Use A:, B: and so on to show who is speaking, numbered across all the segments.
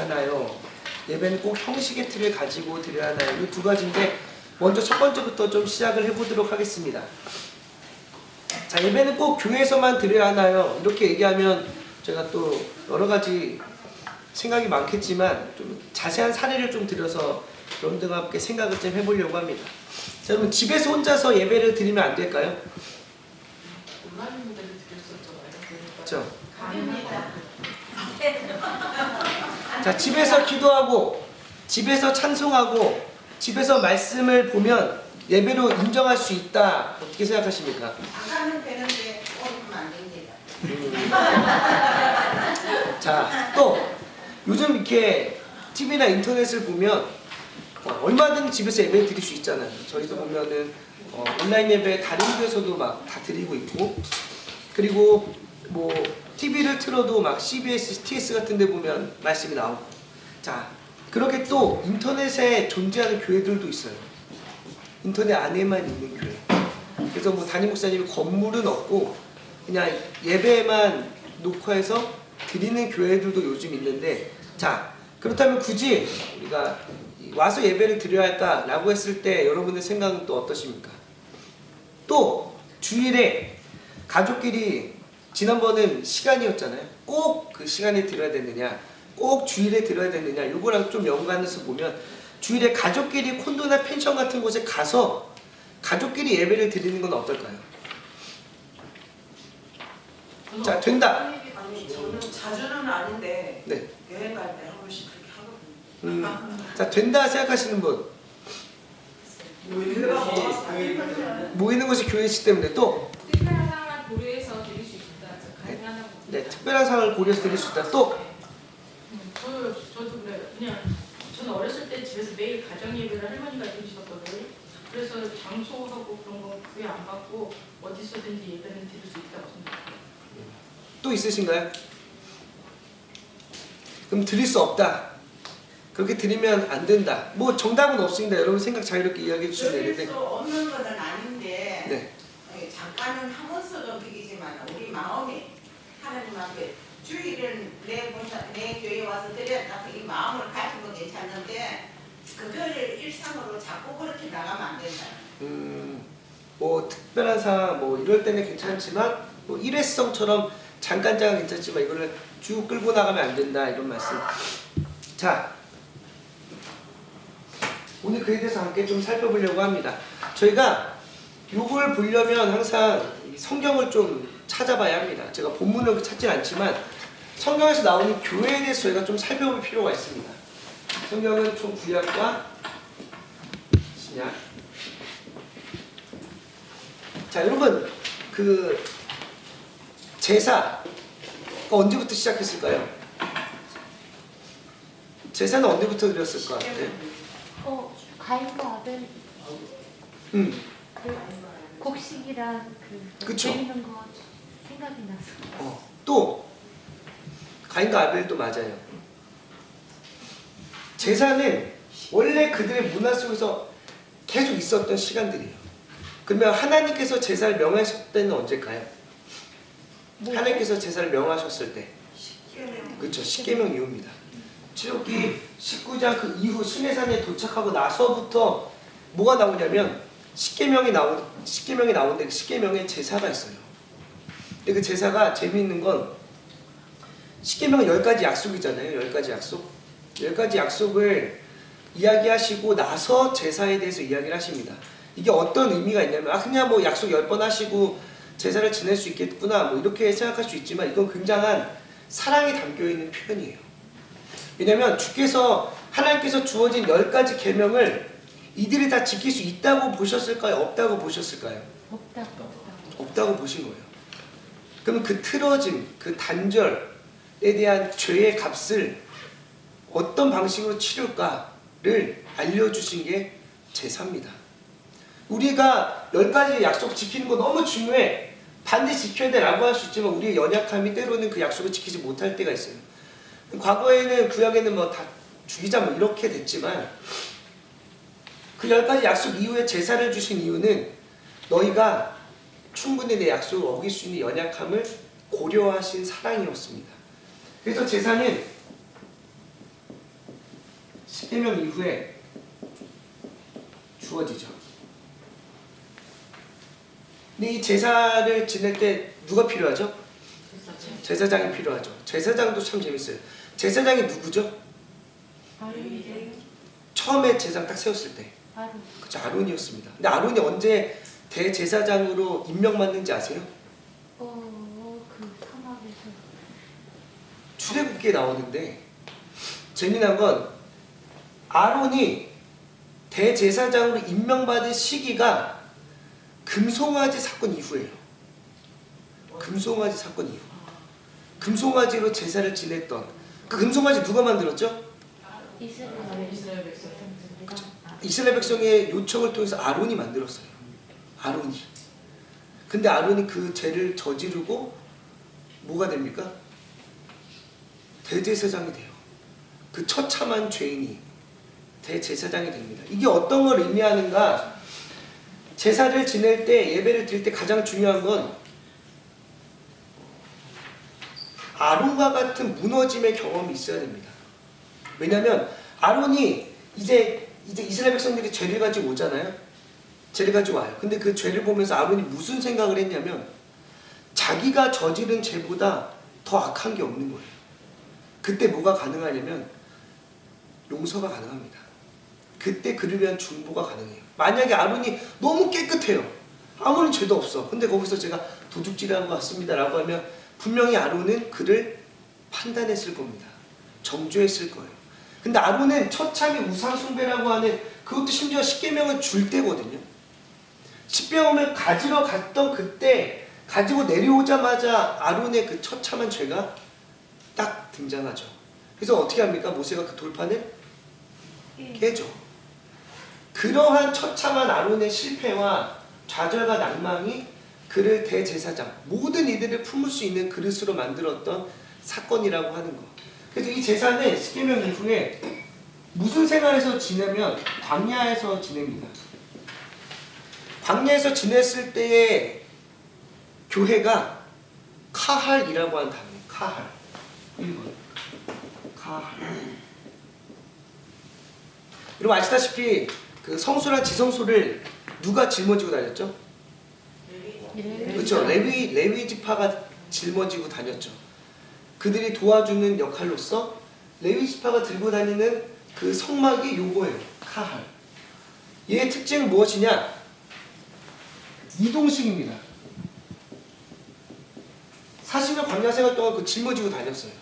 A: 하나요? 예배는 꼭 형식의 틀을 가지고 드려야 하나요? 이 두 가지인데 먼저 첫 번째부터 좀 시작을 해보도록 하겠습니다. 자, 예배는 꼭 교회에서만 드려야 하나요? 이렇게 얘기하면 제가 또 여러 가지 생각이 많겠지만 좀 자세한 사례를 좀 들여서 여러분들과 함께 생각을 좀 해보려고 합니다. 자, 여러분 집에서 혼자서 예배를 드리면 안 될까요? 그렇죠? 자, 집에서 기도하고 집에서 찬송하고 집에서 말씀을 보면 예배로 인정할 수 있다. 어떻게 생각하십니까?
B: 나가면 되는데 오면 안 됩니다.
A: 자, 또 요즘 이렇게 TV나 인터넷을 보면 얼마든지 집에서 예배 드릴 수 있잖아요. 저희도 보면은 온라인 예배 다른 교회에서도 막 다 드리고 있고, 그리고 뭐 TV를 틀어도 막 CBS, TS 같은 데 보면 말씀이 나오고. 자, 그렇게 또 인터넷에 존재하는 교회들도 있어요. 인터넷 안에만 있는 교회. 그래서 뭐 담임 목사님이 건물은 없고 그냥 예배만 녹화해서 드리는 교회들도 요즘 있는데, 자, 그렇다면 굳이 우리가 와서 예배를 드려야 할까라고 했을 때 여러분의 생각은 또 어떠십니까? 또 주일에 가족끼리, 지난번은 시간이었잖아요. 꼭 그 시간에 드려야 되느냐, 꼭 주일에 드려야 되느냐, 요거랑 좀 연관해서 보면 주일에 가족끼리 콘도나 펜션 같은 곳에 가서 가족끼리 예배를 드리는 건 어떨까요? 자, 된다.
B: 아니 저는 자주는 아닌데
A: 네.
B: 여행 갈 때 한 번씩 그렇게 하거든요.
A: 자, 된다 생각하시는 분. 모이는 것이 교회이기 때문에 또
C: 특별한 상황을 고려해서 드릴 수 있다. 가능하다고.
A: 네, 특별한 상황을 고려해서 드릴 수 있다. 또
C: 저도 그래요. 그냥 저는 어렸을 때 집에서 매일 가정 예배를 할머니가 드리셨거든요. 그래서 장소하고 그런 거 구애 안 받고 어디서든지 예배는 드릴 수 있다고 생각해요.
A: 또 있으신가요? 그럼 드릴 수 없다. 그렇게 드리면 안 된다. 뭐 정답은 없습니다. 여러분 생각 자유롭게 이야기해 주시면
B: 드릴
A: 되는데.
B: 수 없는 건 아닌데
A: 네.
B: 잠깐은 하면서도 드리지만 우리 마음이 하나님 앞에 주일은 내 교회에 와서 드렸다 이 마음을 가지면 괜찮은데 그거를 일상으로 자꾸 그렇게 나가면 안 된다.
A: 뭐 특별한 상황 뭐 이럴 때는 괜찮지만 뭐 일회성처럼 잠깐 괜찮지만 이거를 쭉 끌고 나가면 안 된다, 이런 말씀. 자, 오늘 그에 대해서 함께 좀 살펴보려고 합니다. 저희가 이걸 보려면 항상 성경을 좀 찾아봐야 합니다. 제가 본문을 찾진 않지만 성경에서 나오는 교회에 대해서 저희가 좀 살펴볼 필요가 있습니다. 성경은 총 구약과 신약. 자, 여러분 그 제사가 언제부터 시작했을까요? 제사는 언제부터 드렸을 것 같아요?
D: 가인과 아벨
A: 음.
D: 그 곡식이랑
A: 그쵸.
D: 드리는 거 생각이 나서.
A: 또 가인과 아벨도 맞아요. 제사는 원래 그들의 문화 속에서 계속 있었던 시간들이에요. 그러면 하나님께서 제사를 명하셨을 때는 언제일까요? 하나님께서 제사를 명하셨을 때, 그렇죠, 십계명 이후입니다. 출애굽기 19장 그 이후 시내산에 도착하고 나서부터 뭐가 나오냐면 십계명이 나오는데 그 십계명에 제사가 있어요. 근데 그 제사가 재미있는 건 십계명은 10가지 약속이잖아요. 10가지 약속. 10가지 약속을 이야기하시고 나서 제사에 대해서 이야기를 하십니다. 이게 어떤 의미가 있냐면 그냥 뭐 약속 10번 하시고 제사를 지낼 수 있겠구나 뭐 이렇게 생각할 수 있지만 이건 굉장한 사랑이 담겨있는 표현이에요. 왜냐면 주께서 하나님께서 주어진 10가지 계명을 이들이 다 지킬 수 있다고 보셨을까요? 없다고 보셨을까요? 없다고 보신 거예요. 그럼 그 틀어짐, 그 단절에 대한 죄의 값을 어떤 방식으로 치룰까를 알려주신 게 제사입니다. 우리가 10가지 약속 지키는 거 너무 중요해, 반드시 지켜야 돼 라고 할 수 있지만 우리의 연약함이 때로는 그 약속을 지키지 못할 때가 있어요. 과거에는 구약에는 뭐 다 죽이자 뭐 이렇게 됐지만 그 10가지 약속 이후에 제사를 주신 이유는 너희가 충분히 내 약속을 어길 수 있는 연약함을 고려하신 사랑이었습니다. 그래서 제사는 십계명 이후에 주어지죠. 근데 이 제사를 지낼 때 누가 필요하죠? 제사장이 필요하죠. 제사장도 참 재밌어요. 제사장이 누구죠? 처음에 제사장 딱 세웠을 때
D: 아론.
A: 그쵸, 아론이었습니다. 근데 아론이 언제 대제사장으로 임명받는지 아세요?
D: 그 사막에서.
A: 출애굽기에 나오는데 재미난 건 아론이 대제사장으로 임명받은 시기가 금송아지 사건 이후예요. 금송아지 사건 이후. 금송아지로 제사를 지냈던 그 금송아지 누가 만들었죠?
C: 이스라엘 백성.
A: 이스라엘 백성의 요청을 통해서 아론이 만들었어요. 아론이. 근데 아론이 그 죄를 저지르고 뭐가 됩니까? 대제사장이 돼요. 그 처참한 죄인이 대제사장이 됩니다. 이게 어떤 걸 의미하는가? 제사를 지낼 때, 예배를 드릴 때 가장 중요한 건 아론과 같은 무너짐의 경험이 있어야 됩니다. 왜냐하면 아론이 이제 이스라엘 백성들이 죄를 가지고 오잖아요. 죄를 가지고 와요. 근데 그 죄를 보면서 아론이 무슨 생각을 했냐면 자기가 저지른 죄보다 더 악한 게 없는 거예요. 그때 뭐가 가능하냐면 용서가 가능합니다. 그때 그를 위한 중보가 가능해요. 만약에 아론이 너무 깨끗해요. 아무런 죄도 없어. 근데 거기서 제가 도둑질한 것 같습니다 라고 하면 분명히 아론은 그를 판단했을 겁니다. 정죄했을 거예요. 근데 아론은 처참히 우상숭배라고 하는 그것도 심지어 십계명을 줄 때거든요. 십계명을 가지러 갔던 그때 가지고 내려오자마자 아론의 그 처참한 죄가 딱 등장하죠. 그래서 어떻게 합니까? 모세가 그 돌판을 깨죠. 그러한 처참한 아론의 실패와 좌절과 낭망이 그를 대제사장, 모든 이들을 품을 수 있는 그릇으로 만들었던 사건이라고 하는 것. 그래서 이 제사는 십계명 이후에 무슨 생활에서 지내면 광야에서 지냅니다. 광야에서 지냈을 때의 교회가 카할이라고 하는 단어예요. 카할. 1번. 카할. 여러분 아시다시피 그 성소랑 지성소를 누가 짊어지고 다녔죠? 그렇죠. 레위 지파가 짊어지고 다녔죠. 그들이 도와주는 역할로서 레위 지파가 들고 다니는 그 성막이 요거예요. 카할. 얘의 특징은 무엇이냐? 이동식입니다. 40년 광야 생활 동안 그 짊어지고 다녔어요.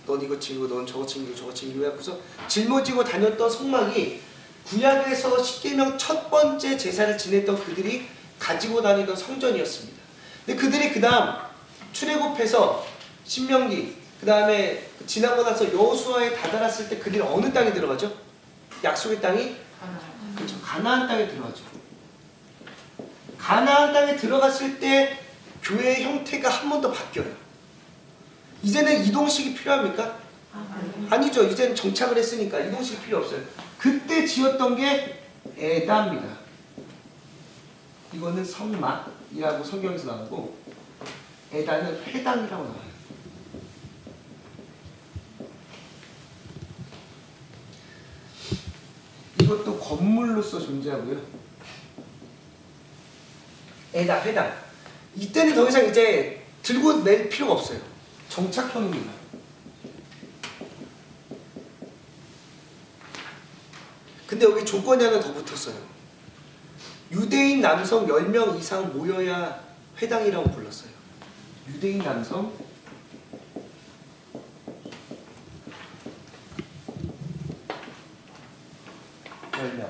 A: 넌 이거 짊고 넌 저거 짊고 저거 짊고 해서 짊어지고 다녔던 성막이 구약에서 십계명 첫 번째 제사를 지냈던 그들이 가지고 다니던 성전이었습니다. 근데 그들이 그 다음 출애굽해서 신명기 그 다음에 지나고 나서 여호수아에 다다랐을 때 그들이 어느 땅에 들어가죠? 약속의 땅이? 그렇죠. 가나안 땅에 들어가죠. 가나안 땅에 들어갔을 때 교회의 형태가 한 번 더 바뀌어요. 이제는 이동식이 필요합니까? 아니죠. 이제는 정착을 했으니까 이동식이 필요 없어요. 그때 지었던 게 에다입니다. 이거는 성막이라고 성경에서 나오고 에다는 회당이라고 나와요. 이것도 건물로서 존재하고요. 에다 회당. 이때는 더 이상 이제 들고 낼 필요가 없어요. 정착형입니다. 근데 여기 조건이 하나 더 붙었어요. 유대인 남성 10명 이상 모여야 회당이라고 불렀어요. 유대인 남성 10명.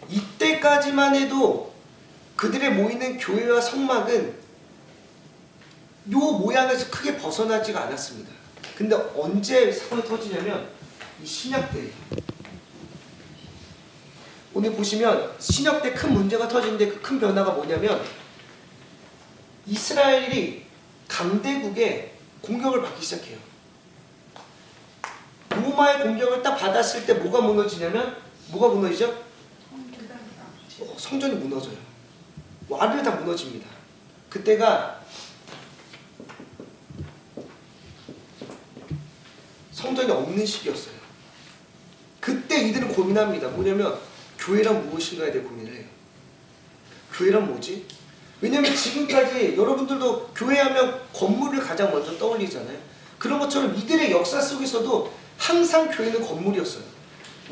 A: 이때까지만 해도 그들의 모이는 교회와 성막은 요 모양에서 크게 벗어나지가 않았습니다. 근데 언제 사건이 터지냐면 이 신약 때예요. 오늘 보시면 신약 때 큰 문제가 터지는데 그 큰 변화가 뭐냐면 이스라엘이 강대국의 공격을 받기 시작해요. 로마의 공격을 딱 받았을 때 뭐가 무너지냐면 뭐가 무너지죠? 성전이 무너져요. 와르르 다 무너집니다. 그때가 성전이 없는 시기였어요. 그때 이들은 고민합니다. 뭐냐면 교회란 무엇인가에 대해 고민을 해요. 교회란 뭐지? 왜냐면 지금까지 여러분들도 교회하면 건물을 가장 먼저 떠올리잖아요. 그런 것처럼 이들의 역사 속에서도 항상 교회는 건물이었어요.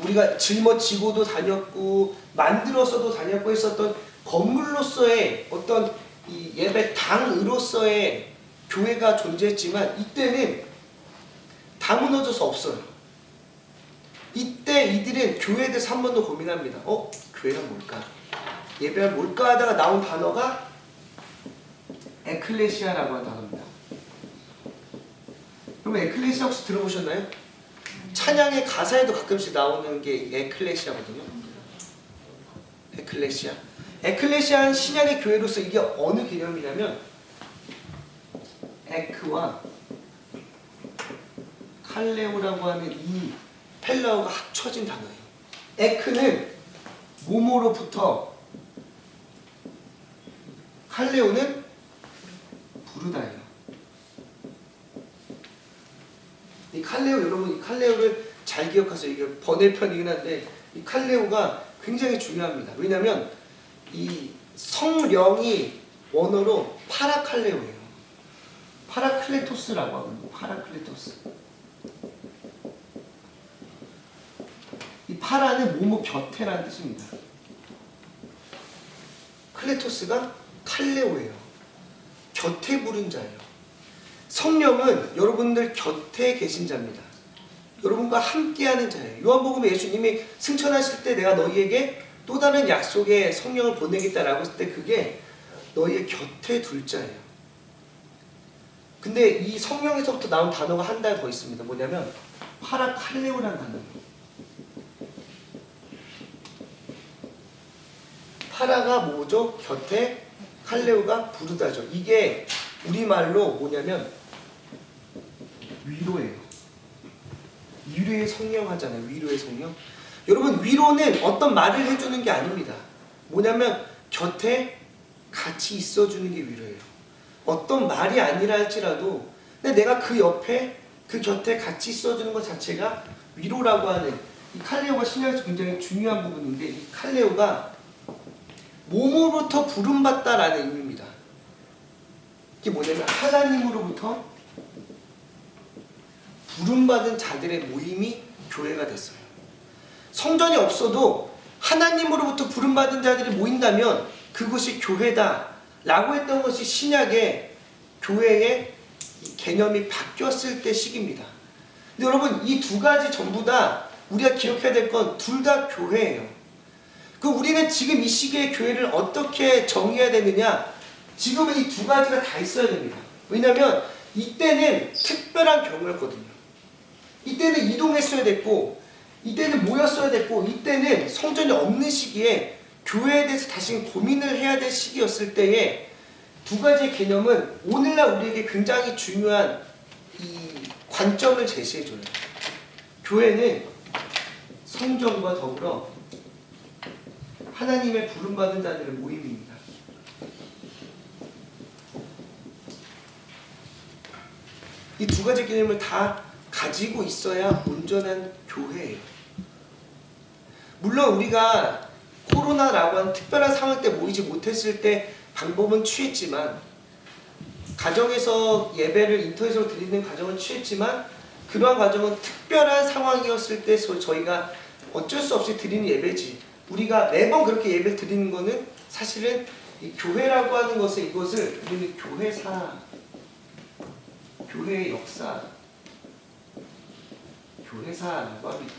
A: 우리가 짊어지고도 다녔고 만들어서도 다녔고 했었던 건물로서의 어떤 이 예배당으로서의 교회가 존재했지만 이때는 다 무너져서 없어요. 이때 이들은 교회에 대해서 한 번 더 고민합니다. 교회란 뭘까? 예배란 뭘까 하다가 나온 단어가 에클레시아라고 하는 단어입니다. 그러면 에클레시아 혹시 들어보셨나요? 찬양의 가사에도 가끔씩 나오는 게 에클레시아거든요. 에클레시아. 에클레시아는 신약의 교회로서 이게 어느 개념이냐면 에크와 칼레오라고 하는 이 헬라어가 합쳐진 단어예요. 에크는 모모로부터, 칼레오는 부르다예요. 이 칼레오, 여러분 이 칼레오를 잘 기억하세요. 이게 번외편이긴 한데 이 칼레오가 굉장히 중요합니다. 왜냐하면 이 성령이 원어로 파라칼레오예요. 파라클레토스라고 하거든요. 파라클레토스. 이 파라는 뭐뭐 곁에라는 뜻입니다. 클레토스가 칼레오예요. 곁에 부른 자예요. 성령은 여러분들 곁에 계신 자입니다. 여러분과 함께하는 자예요. 요한복음에 예수님이 승천하실 때 내가 너희에게 또 다른 약속의 성령을 보내겠다라고 했을 때 그게 너희의 곁에 둘 자예요. 근데 이 성령에서부터 나온 단어가 한 달 더 있습니다. 뭐냐면 파라칼레오라는 단어예요. 파라가 뭐죠? 곁에, 칼레오가 부르다죠. 이게 우리말로 뭐냐면 위로예요. 위로의 성령 하잖아요. 위로의 성령. 여러분 위로는 어떤 말을 해주는 게 아닙니다. 뭐냐면 곁에 같이 있어주는 게 위로예요. 어떤 말이 아니라 할지라도 근데 내가 그 옆에 그 곁에 같이 있어주는 것 자체가 위로라고 하는 이 칼레오가 신약에서 굉장히 중요한 부분인데 이 칼레오가 뭐뭐부터 부름받다라는 의미입니다. 이게 뭐냐면 하나님으로부터 부름받은 자들의 모임이 교회가 됐어요. 성전이 없어도 하나님으로부터 부름받은 자들이 모인다면 그것이 교회다 라고 했던 것이 신약의 교회의 개념이 바뀌었을 때 시기입니다. 근데 여러분 이 두 가지 전부 다 우리가 기억해야 될 건 둘 다 교회예요. 그 우리는 지금 이 시기의 교회를 어떻게 정의해야 되느냐? 지금은 이 두 가지가 다 있어야 됩니다. 왜냐하면 이때는 특별한 경우였거든요. 이때는 이동했어야 됐고 이때는 모였어야 됐고 이때는 성전이 없는 시기에 교회에 대해서 다시 고민을 해야 될 시기였을 때에 두 가지의 개념은 오늘날 우리에게 굉장히 중요한 이 관점을 제시해줘요. 교회는 성전과 더불어 하나님의 부름받은 자들의 모임입니다. 이 두 가지 개념을 다 가지고 있어야 온전한 교회예요. 물론 우리가 코로나라고 하는 특별한 상황 때 모이지 못했을 때 방법은 취했지만 가정에서 예배를 인터넷으로 드리는 과정은 취했지만 그러한 과정은 특별한 상황이었을 때 저희가 어쩔 수 없이 드리는 예배지 우리가 매번 그렇게 예배를 드리는 거는 사실은 이 교회라고 하는 것을 이것을 우리는 교회사, 교회의 역사, 교회사라고 합니다.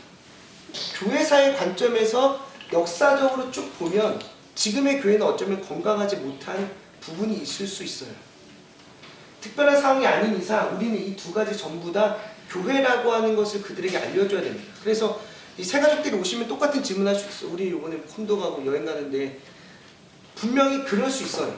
A: 교회사의 관점에서 역사적으로 쭉 보면 지금의 교회는 어쩌면 건강하지 못한 부분이 있을 수 있어요. 특별한 상황이 아닌 이상 우리는 이 두 가지 전부 다 교회라고 하는 것을 그들에게 알려줘야 됩니다. 그래서 이 세 가족들이 오시면 똑같은 질문할 수 있어요. 우리 이번에 콘도 가고 여행 가는데 분명히 그럴 수 있어요.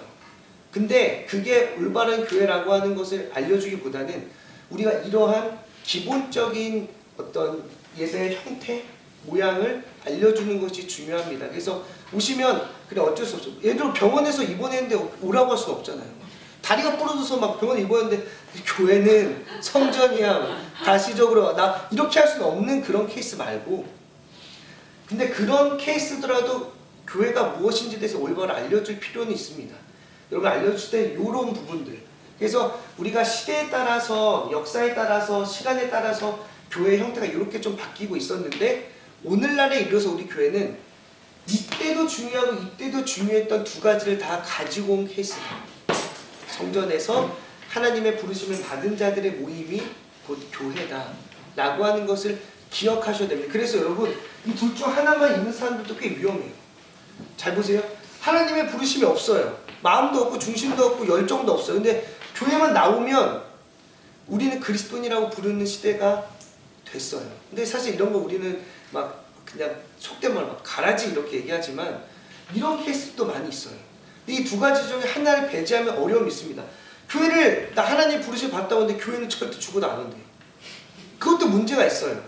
A: 근데 그게 올바른 교회라고 하는 것을 알려주기보다는 우리가 이러한 기본적인 어떤 예배의 형태, 모양을 알려주는 것이 중요합니다. 그래서 오시면 그래 어쩔 수 없어. 예를 들어 병원에서 입원했는데 오라고 할 수는 없잖아요. 다리가 부러져서 막 병원에 입원했는데 교회는 성전이야 가시적으로 나 이렇게 할 수는 없는 그런 케이스 말고, 근데 그런 케이스더라도 교회가 무엇인지에 대해서 올바로 알려줄 필요는 있습니다. 여러분 알려줄 때 이런 부분들, 그래서 우리가 시대에 따라서 역사에 따라서 시간에 따라서 교회 형태가 이렇게 좀 바뀌고 있었는데 오늘날에 이르러서 우리 교회는 이때도 중요하고 이때도 중요했던 두 가지를 다 가지고 온 케이스다. 성전에서 하나님의 부르심을 받은 자들의 모임이 곧 교회다 라고 하는 것을 기억하셔야 됩니다. 그래서 여러분 이 둘 중 하나만 있는 사람들도 꽤 위험해요. 잘 보세요. 하나님의 부르심이 없어요. 마음도 없고 중심도 없고 열정도 없어요. 근데 교회만 나오면 우리는 그리스도인이라고 부르는 시대가 됐어요. 근데 사실 이런 거 우리는 막 그냥 속된 말 막 가라지 이렇게 얘기하지만 이런 케이스도 많이 있어요. 이 두 가지 중에 하나를 배제하면 어려움이 있습니다. 교회를 나 하나님 부르심 받다고 하는데 교회는 절대 죽어도 안 온대요. 그것도 문제가 있어요.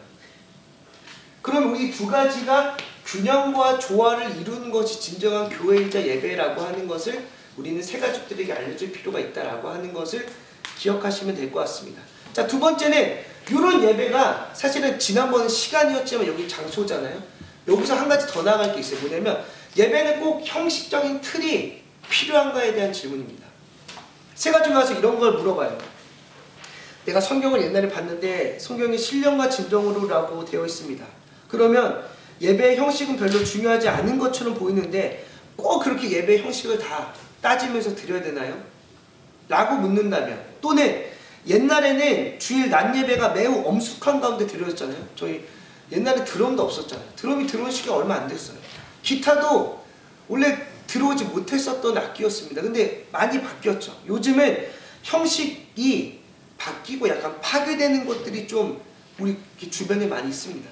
A: 그럼 우리 두 가지가 균형과 조화를 이루는 것이 진정한 교회이자 예배라고 하는 것을 우리는 새가족들에게 알려줄 필요가 있다라고 하는 것을 기억하시면 될 것 같습니다. 자, 두 번째는 이런 예배가 사실은 지난번은 시간이었지만 여기 장소잖아요. 여기서 한 가지 더 나아갈 게 있어요. 뭐냐면 예배는 꼭 형식적인 틀이 필요한가에 대한 질문입니다. 새가족에 가서 이런 걸 물어봐요. 내가 성경을 옛날에 봤는데 성경에 신령과 진정으로라고 되어 있습니다. 그러면 예배의 형식은 별로 중요하지 않은 것처럼 보이는데 꼭 그렇게 예배의 형식을 다 따지면서 드려야 되나요? 라고 묻는다면, 또는 옛날에는 주일 낮 예배가 매우 엄숙한 가운데 드려졌잖아요. 저희 옛날에 드럼도 없었잖아요. 드럼이 들어온 시기가 얼마 안 됐어요. 기타도 원래 들어오지 못했었던 악기였습니다. 근데 많이 바뀌었죠. 요즘은 형식이 바뀌고 약간 파괴되는 것들이 좀 우리 주변에 많이 있습니다.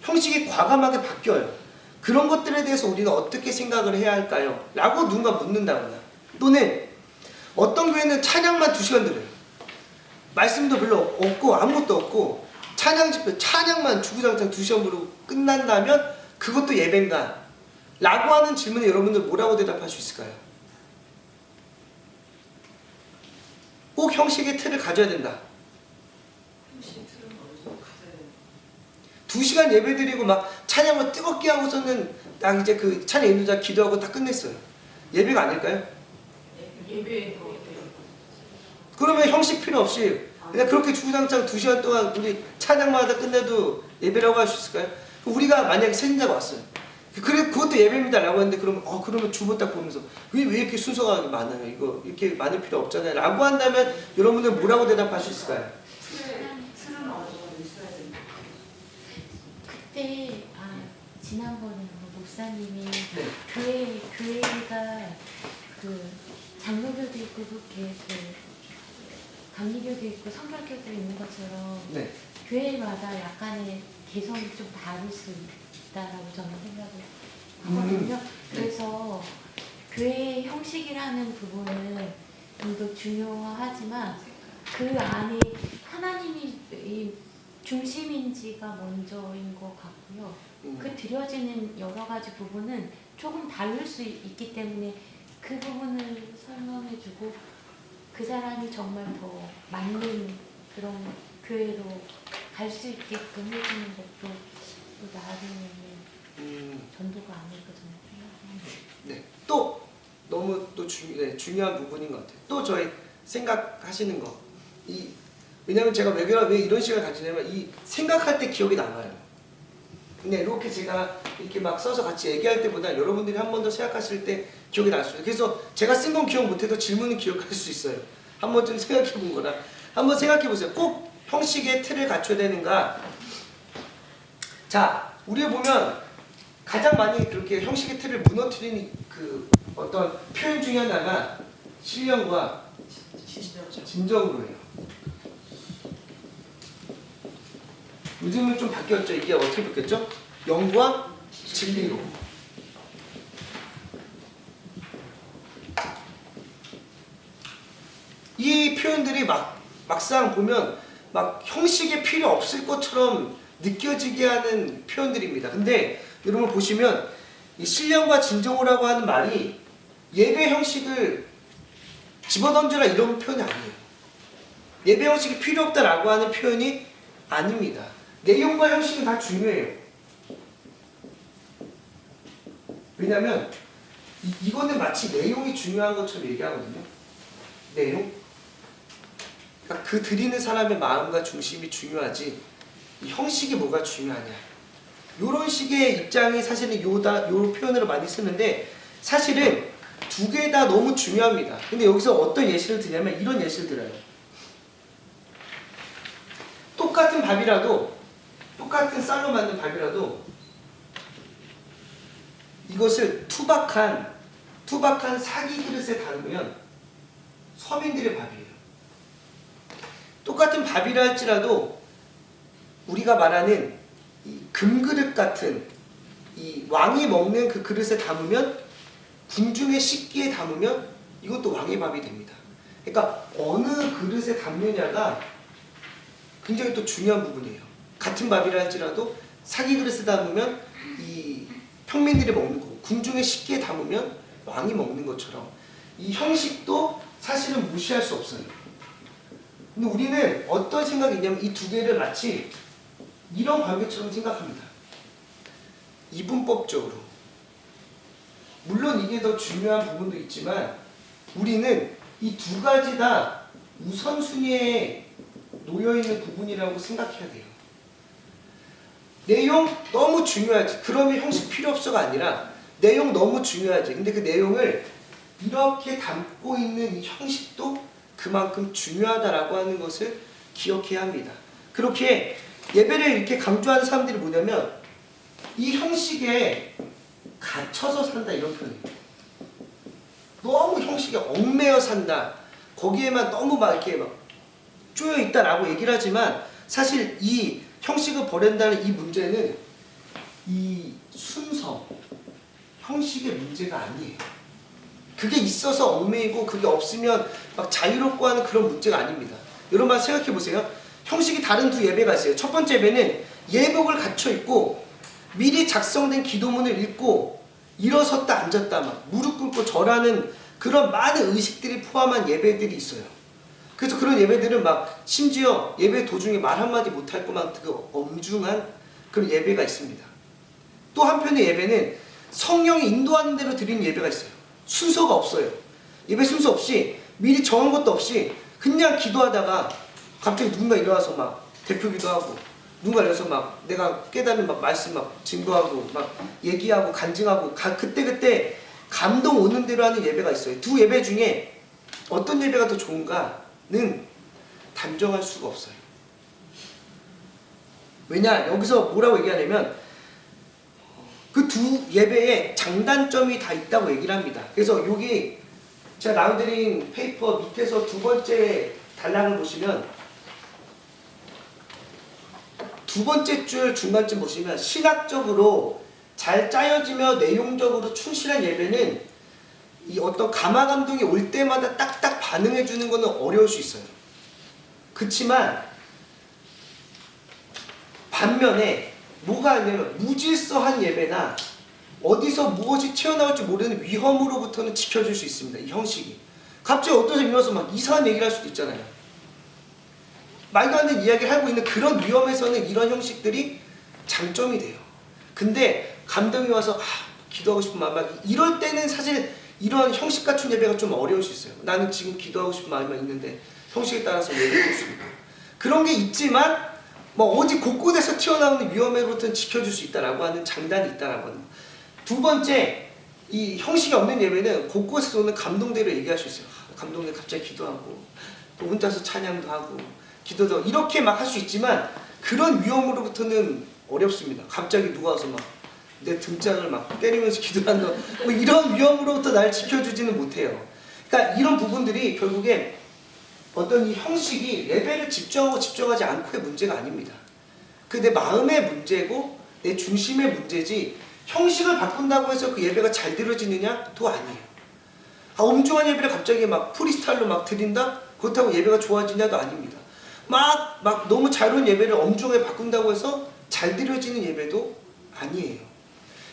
A: 형식이 과감하게 바뀌어요. 그런 것들에 대해서 우리는 어떻게 생각을 해야 할까요? 라고 누군가 묻는다거나, 또는 어떤 교회는 찬양만 2시간 들어요. 말씀도 별로 없고 아무것도 없고 찬양 집회, 찬양만 주구장창 2시간 부르고 끝난다면 그것도 예배인가? 라고 하는 질문에 여러분들 뭐라고 대답할 수 있을까요? 꼭 형식의 틀을 가져야 된다. 2시간 예배 드리고 막 찬양을 뜨겁게 하고서는 딱 이제 그 찬양 인도자 기도하고 다 끝냈어요. 예배가 아닐까요?
C: 예배인 것 같아요.
A: 그러면 형식 필요 없이 그냥 그렇게 주구장창 2시간 동안 우리 찬양마다 끝내도 예배라고 할 수 있을까요? 우리가 만약에 새신자가 왔어요. 그래, 그것도 예배입니다 라고 했는데 그러면 주보 딱 보면서 왜 이렇게 순서가 많아요? 이거 이렇게 많을 필요 없잖아요 라고 한다면 여러분들 뭐라고 대답할 수 있을까요?
B: 틀은 어느 정도 있어야 된다.
D: 그때 지난번에 목사님이
A: 네.
D: 교회가 그 장로교도 있고 그렇게 강리교도 있고 성결교도 있는 것처럼
A: 네.
D: 교회마다 약간의 개성이 좀 다를 수 있다라고 저는 생각을 하거든요. 그래서 교회의 형식이라는 부분은 좀 더 중요하지만 그 안에 하나님이 이 중심인지가 먼저인 것 같고요. 그 드려지는 여러 가지 부분은 조금 다를 수 있기 때문에 그 부분을 설명해주고 그 사람이 정말 더 맞는 그런 교회로 갈 수 있게끔 해주는 것도 또 나름의 전도가 아닐까 저는 생각합니다.
A: 네. 또 너무 또 중요한 부분인 것 같아요. 또 저희 생각하시는 거. 왜냐면 제가 왜 이런 시간을 가지냐면 이 생각할 때 기억이 남아요. 근데 이렇게 제가 이렇게 막 써서 같이 얘기할 때보다 여러분들이 한 번 더 생각하실 때 기억이 날 수 있어요. 그래서 제가 쓴 건 기억 못해도 질문은 기억할 수 있어요. 한 번쯤 생각해 본 거라. 한번 생각해 보세요. 꼭 형식의 틀을 갖춰야 되는가? 자, 우리 보면 가장 많이 그렇게 형식의 틀을 무너뜨리는 그 어떤 표현 중에 하나가 신령과 진정으로 해요. 요즘은 좀 바뀌었죠. 이게 어떻게 바뀌었죠? 영과 진리로. 이 표현들이 막상 보면 막 형식이 필요 없을 것처럼 느껴지게 하는 표현들입니다. 근데 여러분 보시면 이 신령과 진정으로라고 하는 말이 예배 형식을 집어던져라 이런 표현이 아니에요. 예배 형식이 필요 없다라고 하는 표현이 아닙니다. 내용과 형식은 다 중요해요. 왜냐하면 이거는 마치 내용이 중요한 것처럼 얘기하거든요. 내용. 그러니까 그 드리는 사람의 마음과 중심이 중요하지 이 형식이 뭐가 중요하냐. 이런 식의 입장이 사실은 요 표현으로 많이 쓰는데 사실은 두 개 다 너무 중요합니다. 근데 여기서 어떤 예시를 드냐면 이런 예시를 들어요. 똑같은 밥이라도 똑같은 쌀로 만든 밥이라도 이것을 투박한 사기 그릇에 담으면 서민들의 밥이에요. 똑같은 밥이라 할지라도 우리가 말하는 이 금그릇 같은 이 왕이 먹는 그 그릇에 담으면 궁중의 식기에 담으면 이것도 왕의 밥이 됩니다. 그러니까 어느 그릇에 담느냐가 굉장히 또 중요한 부분이에요. 같은 밥이라 할지라도 사기 그릇에 담으면 이 평민들이 먹는 거고 궁중의 식기에 담으면 왕이 먹는 것처럼 이 형식도 사실은 무시할 수 없어요. 근데 우리는 어떤 생각이 있냐면 이 두 개를 마치 이런 관계처럼 생각합니다. 이분법적으로. 물론 이게 더 중요한 부분도 있지만 우리는 이 두 가지 다 우선순위에 놓여있는 부분이라고 생각해야 돼요. 내용 너무 중요하지. 그러면 형식 필요 없어가 아니라 내용 너무 중요하지. 근데 그 내용을 이렇게 담고 있는 이 형식도 그만큼 중요하다라고 하는 것을 기억해야 합니다. 그렇게 예배를 이렇게 강조하는 사람들이 뭐냐면 이 형식에 갇혀서 산다 이런 표현이에요. 너무 형식에 얽매여 산다. 거기에만 너무 막 이렇게 막 쪼여 있다라고 얘기를 하지만 사실 이 형식을 버린다는 이 문제는 이 순서, 형식의 문제가 아니에요. 그게 있어서 얽매이고 그게 없으면 막 자유롭고 하는 그런 문제가 아닙니다. 여러분 생각해 보세요. 형식이 다른 두 예배가 있어요. 첫 번째 예배는 예복을 갖춰 입고 미리 작성된 기도문을 읽고 일어섰다 앉았다 막 무릎 꿇고 절하는 그런 많은 의식들이 포함한 예배들이 있어요. 그래서 그런 예배들은 막 심지어 예배 도중에 말 한마디 못할 것만 그 엄중한 그런 예배가 있습니다. 또 한편의 예배는 성령이 인도하는 대로 드리는 예배가 있어요. 순서가 없어요. 예배 순서 없이 미리 정한 것도 없이 그냥 기도하다가 갑자기 누군가 일어나서 막 대표 기도하고 누군가 일어나서 막 내가 깨달은 막 말씀 막 증거하고 막 얘기하고 간증하고 그때 감동 오는 대로 하는 예배가 있어요. 두 예배 중에 어떤 예배가 더 좋은가는 단정할 수가 없어요. 왜냐? 여기서 뭐라고 얘기하냐면 그 두 예배에 장단점이 다 있다고 얘기를 합니다. 그래서 여기 제가 나눠드린 페이퍼 밑에서 두 번째 단락을 보시면 두 번째 줄 중간쯤 보시면 신학적으로 잘 짜여지며 내용적으로 충실한 예배는 이 어떤 감화 감동이 올 때마다 딱딱 반응해 주는 것은 어려울 수 있어요. 그렇지만 반면에 뭐가 아니냐면 무질서한 예배나 어디서 무엇이 튀어나올지 모르는 위험으로부터는 지켜줄 수 있습니다. 이 형식이. 갑자기 어떤 사람이 일어나서 막 이상한 얘기를 할 수도 있잖아요. 말도 안 되는 이야기를 하고 있는 그런 위험에서는 이런 형식들이 장점이 돼요. 근데 감동이 와서 기도하고 싶은 마음 막 이럴 때는 사실 이런 형식 갖춘 예배가 좀 어려울 수 있어요. 나는 지금 기도하고 싶은 마음이 있는데 형식에 따라서 예배할 수 있고 그런 게 있지만 뭐 어디 곳곳에서 튀어나오는 위험으로부터는 지켜줄 수 있다라고 하는 장단이 있다라고 하는 거. 두 번째, 이 형식이 없는 예배는 곳곳에서 오는 감동대로 얘기할 수 있어요. 감동대 갑자기 기도하고 또 혼자서 찬양도 하고 기도도 이렇게 막 할 수 있지만 그런 위험으로부터는 어렵습니다. 갑자기 누가 와서 막 내 등짝을 막 때리면서 기도한다 뭐 이런 위험으로부터 날 지켜주지는 못해요. 그러니까 이런 부분들이 결국에 어떤 이 형식이 예배를 집중하고 집중하지 않고의 문제가 아닙니다. 그 내 마음의 문제고 내 중심의 문제지 형식을 바꾼다고 해서 그 예배가 잘 드려지느냐도 아니에요. 엄중한 예배를 갑자기 막 프리스타일로 막 드린다? 그렇다고 예배가 좋아지냐도 아닙니다. 막 너무 자유로운 예배를 엄중하게 바꾼다고 해서 잘 드려지는 예배도 아니에요.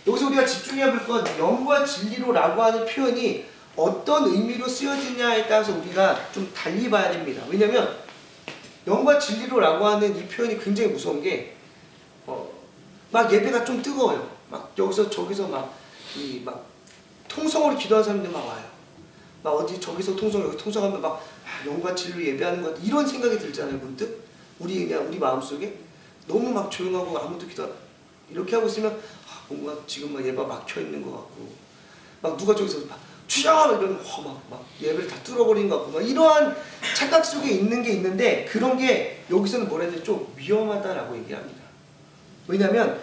A: 여기서 우리가 집중해야 할 건 영과 진리로라고 하는 표현이 어떤 의미로 쓰여지냐에 따라서 우리가 좀 달리 봐야 됩니다. 왜냐하면 영과 진리로라고 하는 이 표현이 굉장히 무서운 게 막 예배가 좀 뜨거워요. 막 여기서 저기서 막 통성으로 기도하는 사람들 막 와요. 막 어디 저기서 통성 여기 통성하면 막 영과 진리로 예배하는 것 같아. 이런 생각이 들잖아요. 문득 우리 마음속에 너무 막 조용하고 아무도 기도 이렇게 하고 있으면 뭔가 지금 막 예배가 막혀 있는 것 같고 막 누가 저기서 막 주여 이러면 막 예배를 다 뚫어버리는 것 같고 막 이러한 착각 속에 있는 게 있는데 그런 게 여기서는 뭐라 해야 되지? 좀 위험하다라고 얘기합니다. 왜냐하면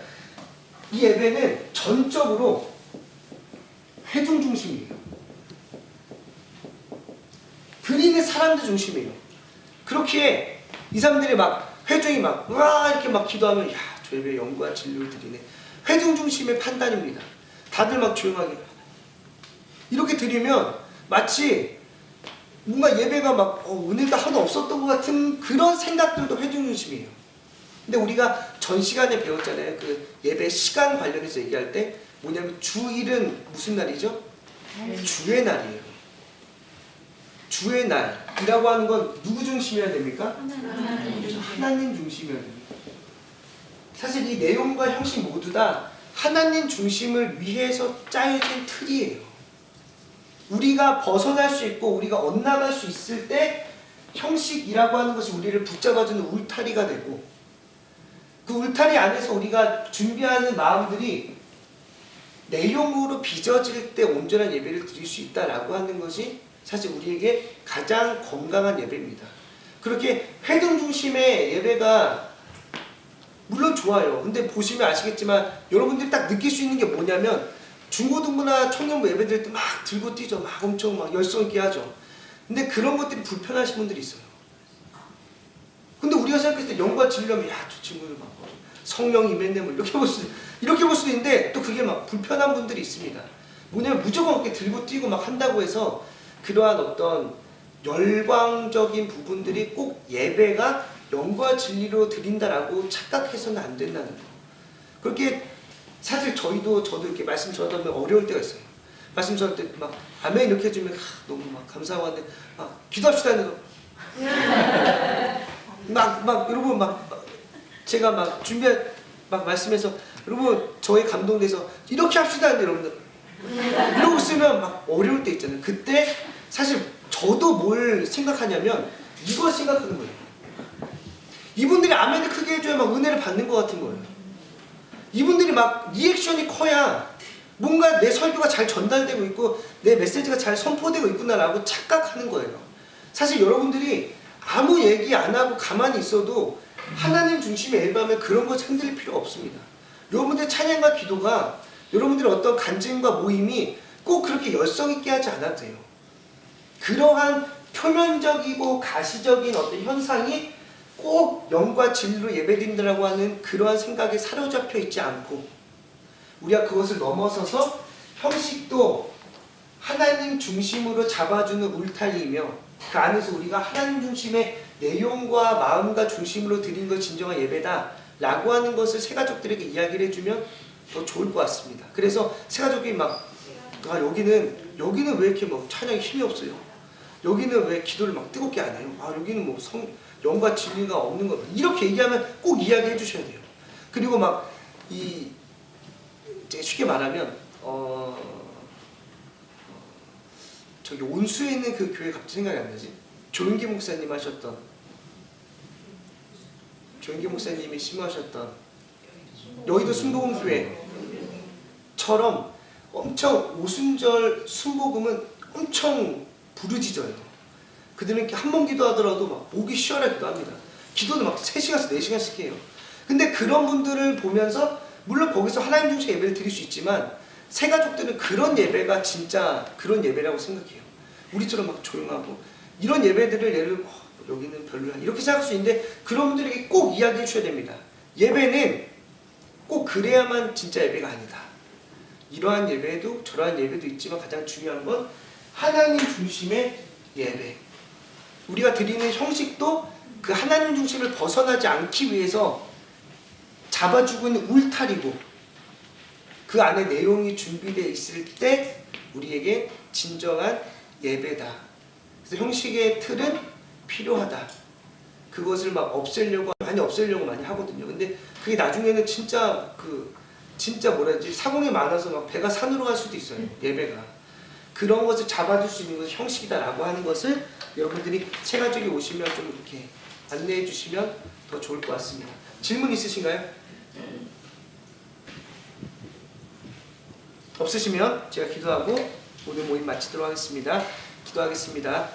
A: 이 예배는 전적으로 회중 중심이에요. 드리는 사람들 중심이에요. 그렇기에 이 사람들이 막 회중이 막 우와 이렇게 막 기도하면 야, 저 예배 영과 진리를 드리네. 회중 중심의 판단입니다. 다들 막 조용하게 이렇게 드리면 마치 뭔가 예배가 막 은혜가 하나도 없었던 것 같은 그런 생각들도 회중 중심이에요. 근데 우리가 전 시간에 배웠잖아요. 그 예배 시간 관련해서 얘기할 때 뭐냐면 주일은 무슨 날이죠? 주의 날이에요. 주의 날이라고 하는 건 누구 중심이어야 됩니까? 하나님 중심이어야 됩니다. 사실 이 내용과 형식 모두 다 하나님 중심을 위해서 짜여진 틀이에요. 우리가 벗어날 수 있고 우리가 엇나갈 수 있을 때 형식이라고 하는 것이 우리를 붙잡아주는 울타리가 되고 그 울타리 안에서 우리가 준비하는 마음들이 내용으로 빚어질 때 온전한 예배를 드릴 수 있다라고 하는 것이 사실 우리에게 가장 건강한 예배입니다. 그렇게 회등 중심의 예배가 물론 좋아요. 근데 보시면 아시겠지만 여러분들이 딱 느낄 수 있는 게 뭐냐면 중고등부나 청년부 예배 드릴 때 막 들고 뛰죠. 막 엄청 막 열성 있게 하죠. 근데 그런 것들이 불편하신 분들이 있어요. 근데 우리가 생각했을 때 영과 진리라면 야, 저 친구들 막 성령 임했네 뭐 이렇게 볼 수도 있는데 또 그게 막 불편한 분들이 있습니다. 뭐냐면 무조건 이렇게 들고 뛰고 막 한다고 해서 그러한 어떤 열광적인 부분들이 꼭 예배가 영과 진리로 드린다라고 착각해서는 안 된다는 거. 그렇게 사실 저도 이렇게 말씀 전하면 어려울 때가 있어요. 말씀 전할 때 막 아멘 이렇게 해주면 너무 막 감사하고 하는데 기도합시다 했는데 막 여러분 막 제가 막 막 말씀해서 여러분 저희 감동돼서 이렇게 합시다 했는데 여러분들 이러고 있으면 막 어려울 때 있잖아요. 그때 사실 저도 뭘 생각하냐면 이걸 생각하는 거예요. 이분들이 아멘을 크게 해줘야 막 은혜를 받는 것 같은 거예요. 이분들이 막 리액션이 커야 뭔가 내 설교가 잘 전달되고 있고 내 메시지가 잘 선포되고 있구나라고 착각하는 거예요. 사실 여러분들이 아무 얘기 안 하고 가만히 있어도 하나님 중심의 예배하면 그런 거 흔들릴 필요가 없습니다. 여러분들의 찬양과 기도가 여러분들의 어떤 간증과 모임이 꼭 그렇게 열성 있게 하지 않아도 돼요. 그러한 표면적이고 가시적인 어떤 현상이 꼭 영과 진리로 예배드린다라고 하는 그러한 생각에 사로잡혀 있지 않고 우리가 그것을 넘어서서 형식도 하나님 중심으로 잡아주는 울타리이며 그 안에서 우리가 하나님 중심의 내용과 마음과 중심으로 드린 것 진정한 예배다 라고 하는 것을 새가족들에게 이야기를 해주면 더 좋을 것 같습니다. 그래서 새가족이 막 여기는 왜 이렇게 뭐 찬양에 힘이 없어요? 여기는 왜 기도를 막 뜨겁게 안 해요? 여기는 뭐 영과 진리가 없는 거 이렇게 얘기하면 꼭 이야기해 주셔야 돼요. 그리고 막 쉽게 말하면 저기 온수에 있는 그 교회 갑자기 생각이 안 나지? 조윤기 목사님이 심호하셨던 여의도 순복음교회처럼 엄청 오순절 순복음은 엄청 부르짖어요. 그들은 이렇게 한 번 기도하더라도 막 목이 쉬어라 기도합니다. 기도는 막 3시간씩 4시간씩 해요. 근데 그런 분들을 보면서 물론 거기서 하나님 중심 예배를 드릴 수 있지만 새가족들은 그런 예배가 진짜 그런 예배라고 생각해요. 우리처럼 막 조용하고 이런 예배들을 예를 들면 여기는 별로야 이렇게 생각할 수 있는데 그런 분들에게 꼭 이야기해 주셔야 됩니다. 예배는 꼭 그래야만 진짜 예배가 아니다. 이러한 예배도 저러한 예배도 있지만 가장 중요한 건 하나님 중심의 예배. 우리가 드리는 형식도 그 하나님 중심을 벗어나지 않기 위해서 잡아주고 있는 울타리고 그 안에 내용이 준비되어 있을 때 우리에게 진정한 예배다. 그래서 형식의 틀은 필요하다. 그것을 막 없애려고 많이 하거든요. 근데 그게 나중에는 진짜 뭐라 해야지, 사공이 많아서 막 배가 산으로 갈 수도 있어요. 예배가. 그런 것을 잡아줄 수 있는 것이 형식이다라고 하는 것을 여러분들이 새가족이 오시면 좀 이렇게 안내해 주시면 더 좋을 것 같습니다. 질문 있으신가요? 없으시면 제가 기도하고 오늘 모임 마치도록 하겠습니다. 기도하겠습니다.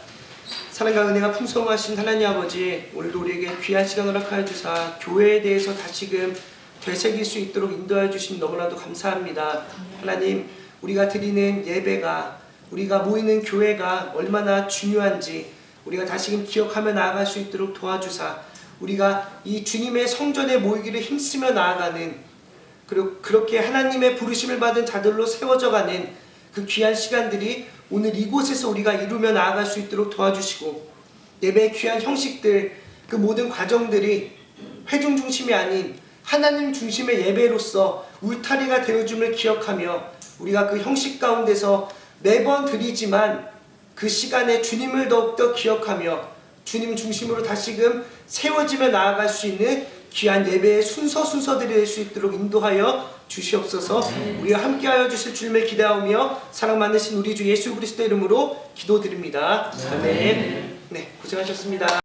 A: 사랑과 은혜가 풍성하신 하나님 아버지, 오늘도 우리에게 귀한 시간을 허락하여 주사 교회에 대해서 다시금 되새길 수 있도록 인도하여 주신 너무나도 감사합니다. 하나님, 우리가 드리는 예배가, 우리가 모이는 교회가 얼마나 중요한지 우리가 다시금 기억하며 나아갈 수 있도록 도와주사, 우리가 이 주님의 성전에 모이기를 힘쓰며 나아가는, 그리고 그렇게 하나님의 부르심을 받은 자들로 세워져가는 그 귀한 시간들이 오늘 이곳에서 우리가 이루며 나아갈 수 있도록 도와주시고, 예배의 귀한 형식들, 그 모든 과정들이 회중 중심이 아닌 하나님 중심의 예배로서 울타리가 되어줌을 기억하며, 우리가 그 형식 가운데서 매번 드리지만 그 시간에 주님을 더욱더 기억하며 주님 중심으로 다시금 세워지며 나아갈 수 있는 귀한 예배의 순서들이 될 수 있도록 인도하여 주시옵소서. 우리와 함께하여 주실 주님을 기대하며 사랑 많으신 우리 주 예수 그리스도 이름으로 기도드립니다. 아멘. 네, 고생하셨습니다.